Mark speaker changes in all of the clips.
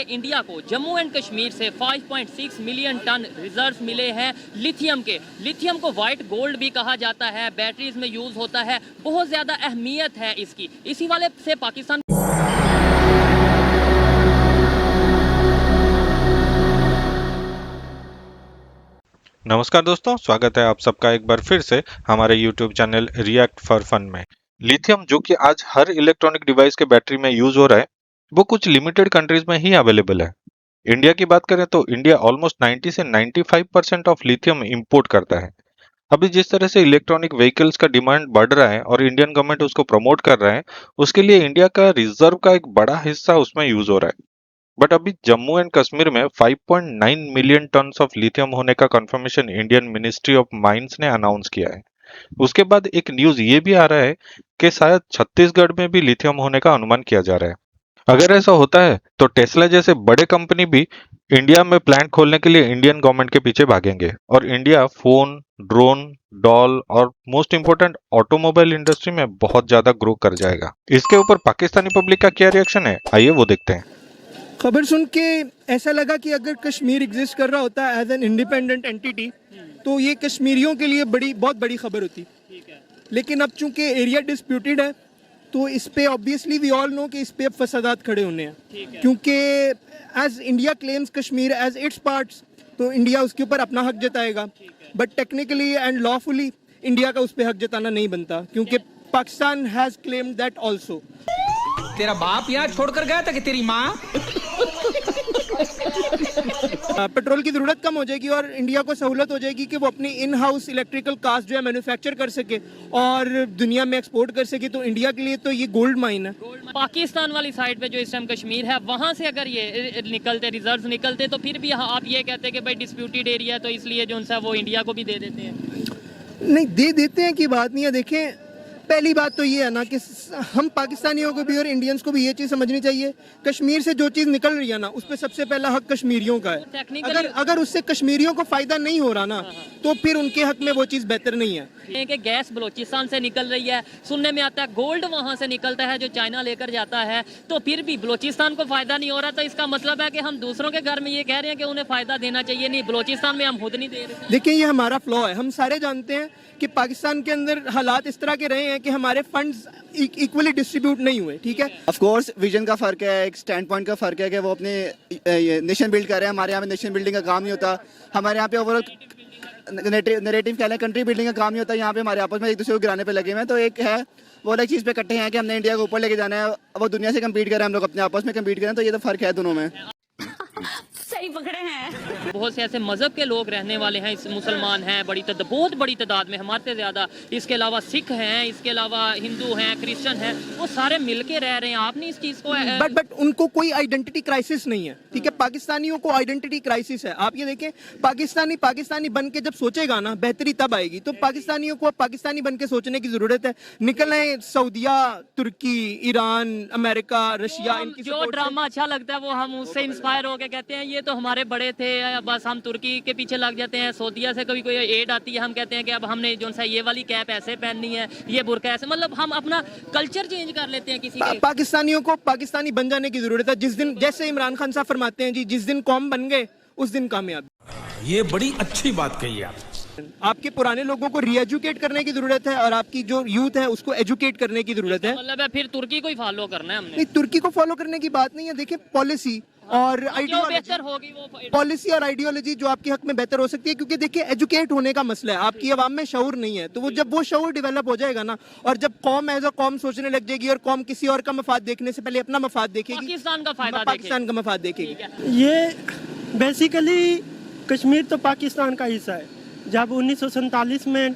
Speaker 1: India को Jammu and Kashmir से 5.6 million ton reserve मिले हैं लिथियम के। लिथियम को व्हाइट गोल्ड भी कहा जाता है, बैटरीज में यूज होता है, बहुत ज्यादा अहमियत है इसकी। इसी वाले से पाकिस्तान
Speaker 2: नमस्कार दोस्तों, स्वागत है आप सबका एक बार फिर से हमारे YouTube channel React for Fun में। लिथियम जो कि आज हर इलेक्ट्रॉनिक डिवाइस के बैटरी में यूज हो रहा है, वो कुछ लिमिटेड कंट्रीज में ही अवेलेबल है। इंडिया की बात करें तो इंडिया ऑलमोस्ट 90 से 95% ऑफ लिथियम इंपोर्ट करता है। अभी जिस तरह से इलेक्ट्रॉनिक व्हीकल्स का डिमांड बढ़ रहा है और इंडियन गवर्नमेंट उसको प्रमोट कर रहा है, उसके लिए इंडिया का रिजर्व का एक बड़ा हिस्सा उसमें यूज हो रहा है। बट अभी जम्मू एंड कश्मीर में 5.9 मिलियन टन ऑफ लिथियम होने का confirmation Indian ministry of mines ने अनाउंस किया है। उसके बाद एक न्यूज ये भी आ रहा है कि शायद छत्तीसगढ़ में भी लिथियम होने का अनुमान किया जा रहा है। अगर ऐसा होता है तो टेस्ला जैसे बड़े कंपनी भी इंडिया में प्लांट खोलने के लिए इंडियन गवर्नमेंट के पीछे भागेंगे और इंडिया फोन, ड्रोन, डॉल और मोस्ट इंपोर्टेंट ऑटोमोबाइल इंडस्ट्री में बहुत ज्यादा ग्रो कर जाएगा। इसके ऊपर पाकिस्तानी पब्लिक का क्या रिएक्शन है, आइए वो देखते हैं।
Speaker 3: खबर सुन के ऐसा लगा कि अगर कश्मीर एग्जिस्ट कर रहा होता एज एन इंडिपेंडेंट एंटिटी तो ये कश्मीरियों के लिए बहुत बड़ी खबर होती। लेकिन अब चूंकि एरिया डिस्प्यूटेड है तो इस पे ऑब्वियसली वी ऑल नो कि इस पे अब फसादात खड़े होने हैं, क्योंकि as India claims Kashmir as its parts तो इंडिया उसके ऊपर अपना हक जताएगा, but technically and lawfully India का उस पर हक जताना नहीं बनता, क्योंकि Pakistan has claimed that also.
Speaker 4: तेरा बाप यहाँ छोड़कर गया था कि तेरी माँ?
Speaker 3: पेट्रोल की जरूरत कम हो जाएगी और इंडिया को सहूलत हो जाएगी कि वो अपनी इन हाउस इलेक्ट्रिकल कार्स जो है मैन्युफैक्चर कर सके और दुनिया में एक्सपोर्ट कर सके। तो इंडिया के लिए तो ये गोल्ड माइन है।
Speaker 1: पाकिस्तान वाली साइड पे जो इस टाइम कश्मीर है, वहां से अगर ये निकलते रिजर्व निकलते तो फिर भी आप ये कहते हैं कि भाई डिस्प्यूटेड एरिया है तो इसलिए जो है वो इंडिया को भी दे देते हैं।
Speaker 3: नहीं, दे देते हैं की बात नहीं है। देखें, पहली बात तो ये है ना कि हम पाकिस्तानियों को भी और इंडियंस को भी ये चीज़ समझनी चाहिए, कश्मीर से जो चीज़ निकल रही है ना उस पर सबसे पहला हक कश्मीरियों का है। अगर उससे कश्मीरियों को फायदा नहीं हो रहा ना तो फिर उनके हक में वो चीज़ बेहतर नहीं है।
Speaker 1: कि गैस बलोचिस्तान से निकल रही है, सुनने में आता है गोल्ड वहां से निकलता है जो चाइना लेकर जाता है, तो फिर भी बलोचिस्तान को फायदा नहीं हो रहा। तो इसका मतलब है कि हम दूसरों के घर में ये कह रहे हैं कि उन्हें फायदा देना चाहिए, नहीं बलोचिस्तान में हम खुद नहीं दे रहे।
Speaker 3: देखिए, ये हमारा फ्लॉ है। हम सारे जानते हैं कि पाकिस्तान के अंदर हालात इस तरह के रहे हैं कि हमारे फंड्स इक्वली डिस्ट्रीब्यूट नहीं हुए। ठीक है,
Speaker 5: ऑफ कोर्स विजन का फर्क है, एक स्टैंड पॉइंट का फर्क है कि वो अपने नेशन बिल्ड कर रहे हैं। हमारे यहाँ पे नेशन बिल्डिंग का काम नहीं होता। हमारे यहाँ पे ओवरऑल नैरेटिव कह लें, कंट्री बिल्डिंग का काम नहीं होता। यहाँ पे हमारे आपस में एक दूसरे को गिराने पे लगे हुए हैं। तो एक है वो अलग चीज़ पे इकट्ठे हैं कि हमने इंडिया को ऊपर लेके जाना है, वो दुनिया से कम्पीट करें, हम लोग अपने आपस में कम्पीट करें। तो ये तो फर्क है दोनों में।
Speaker 6: सही पकड़े हैं।
Speaker 1: बहुत से ऐसे मजहब के लोग रहने वाले हैं, मुसलमान हैं बहुत बड़ी तादाद में, हमारे से ज्यादा। इसके अलावा सिख हैं, इसके अलावा हिंदू हैं, क्रिश्चियन हैं, वो सारे मिलके रह रहे हैं। आपने इस चीज को
Speaker 3: बट उनको कोई आइडेंटिटी क्राइसिस नहीं है। ठीक है, पाकिस्तानियों को आइडेंटिटी क्राइसिस है। आप ये देखें, पाकिस्तानी बन के जब सोचेगा ना बेहतरी तब आएगी। तो पाकिस्तानियों को पाकिस्तानी बन के सोचने की जरूरत है। निकले सऊदिया, तुर्की, ईरान, अमेरिका, रशिया, इनकी
Speaker 1: जो ड्रामा अच्छा लगता है वो हम उससे इंस्पायर होकर कहते हैं ये तो हमारे बड़े थे, बस हम तुर्की के पीछे लग जाते हैं। सऊदिया से कोई एड आती है, हम कहते हैं कि अब हमने जो सा ये वाली कैप ऐसे पहननी है, ये बुर्का ऐसे, मतलब हम अपना कल्चर चेंज कर लेते हैं किसी के।
Speaker 3: पाकिस्तानियों को पाकिस्तानी बन जाने की जरूरत है। जिस दिन, जैसे इमरान खान साहब फरमाते हैं जी, जिस दिन कौम बन गए उस दिन कामयाबी।
Speaker 4: ये बड़ी अच्छी बात कही आप।
Speaker 3: आपके पुराने लोगों को रीएजुकेट करने की जरूरत है और आपकी जो यूथ है उसको एजुकेट करने की जरूरत है।
Speaker 1: मतलब है फिर तुर्की को ही फॉलो करना है हमने।
Speaker 3: नहीं, तुर्की को फॉलो करने की बात नहीं है। देखिए, पॉलिसी और पॉलिसी और आइडियोलॉजी जो आपके हक में बेहतर हो सकती है, क्योंकि देखिए एजुकेट होने का मसला है। आपकी आवाम में शऊर नहीं है, तो वो जब वो शऊर डेवलप हो जाएगा ना, और जब कौम एज अ कौम सोचने लग जाएगी और कौम किसी और का मफाद देखने से पहले अपना मफाद देखेगी,
Speaker 1: पाकिस्तान का
Speaker 3: मफाद देखेगी।
Speaker 7: ये बेसिकली कश्मीर तो पाकिस्तान का हिस्सा है। जब 1947 में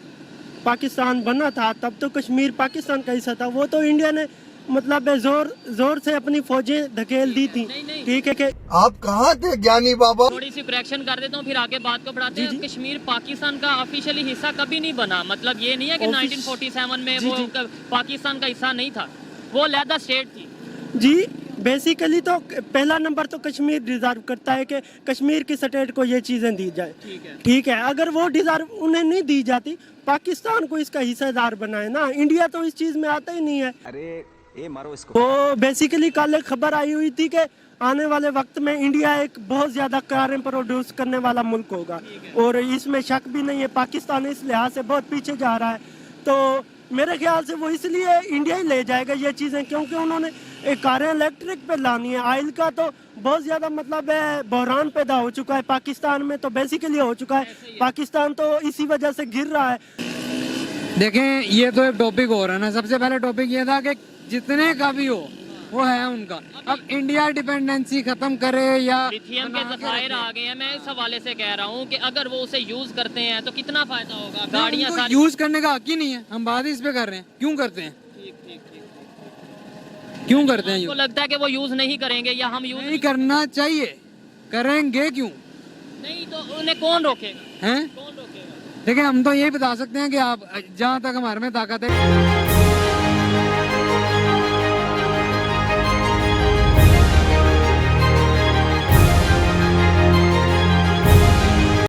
Speaker 7: पाकिस्तान बना था तब तो कश्मीर पाकिस्तान का हिस्सा था। वो तो इंडिया ने मतलब जोर से अपनी फौजें धकेल दी थी। ठीक है कि
Speaker 8: आप कहाँ थे ज्ञानी बाबा?
Speaker 1: थोड़ी सी करेक्शन कर देता हूँ, फिर आगे बात को बढ़ाते हैं। कश्मीर पाकिस्तान का ऑफिशियली हिस्सा कभी नहीं बना। मतलब ये नहीं है कि 1947 में वो पाकिस्तान का हिस्सा नहीं था, वो अलहदा स्टेट थी।
Speaker 7: जी, बेसिकली तो पहला नंबर तो कश्मीर डिजर्व करता है कि कश्मीर की स्टेट को ये चीज़ें दी जाए। ठीक है, अगर वो डिजर्व उन्हें नहीं दी जाती, पाकिस्तान को इसका हिस्सेदार बनाए ना। इंडिया तो इस चीज़ में आता ही नहीं है।
Speaker 9: अरे ए मारो इसको।
Speaker 7: तो बेसिकली कल एक खबर आई हुई थी कि आने वाले वक्त में इंडिया एक बहुत ज़्यादा कारें प्रोड्यूस करने वाला मुल्क होगा, और इसमें शक भी नहीं है। पाकिस्तान इस लिहाज से बहुत पीछे जा रहा है, तो मेरे ख्याल से वो इसलिए इंडिया ही ले जाएगा ये चीज़ें, क्योंकि उन्होंने कारें इलेक्ट्रिक पे लानी है। ऑयल का तो बहुत ज़्यादा मतलब है बहरान पैदा हो चुका है पाकिस्तान में, तो बेसिकली हो चुका है। पाकिस्तान तो इसी वजह से गिर रहा है।
Speaker 9: देखें, ये तो एक टॉपिक हो रहा है ना। सबसे पहले टॉपिक ये था कि जितने का भी हो वो है उनका। अब इंडिया डिपेंडेंसी खत्म करे या
Speaker 1: लिथियम के ज़खायर आ गए हैं। मैं इस हवाले से कह रहा हूँ कि अगर वो उसे यूज करते हैं तो कितना फायदा होगा। गाड़ियाँ सारी
Speaker 9: यूज करने का हक ही नहीं है। हम बात इस पे कर रहे हैं, क्यों करते हैं, क्यों करते हैं?
Speaker 1: आपको लगता है कि वो यूज नहीं करेंगे या हम यूज
Speaker 9: नहीं करना चाहिए, करेंगे क्यों?
Speaker 1: नहीं तो उन्हें कौन रोकेगा?
Speaker 9: हैं?
Speaker 1: कौन रोकेगा?
Speaker 9: देखिए, हम तो यही बता सकते हैं कि आप जहाँ तक हमारे में ताकत है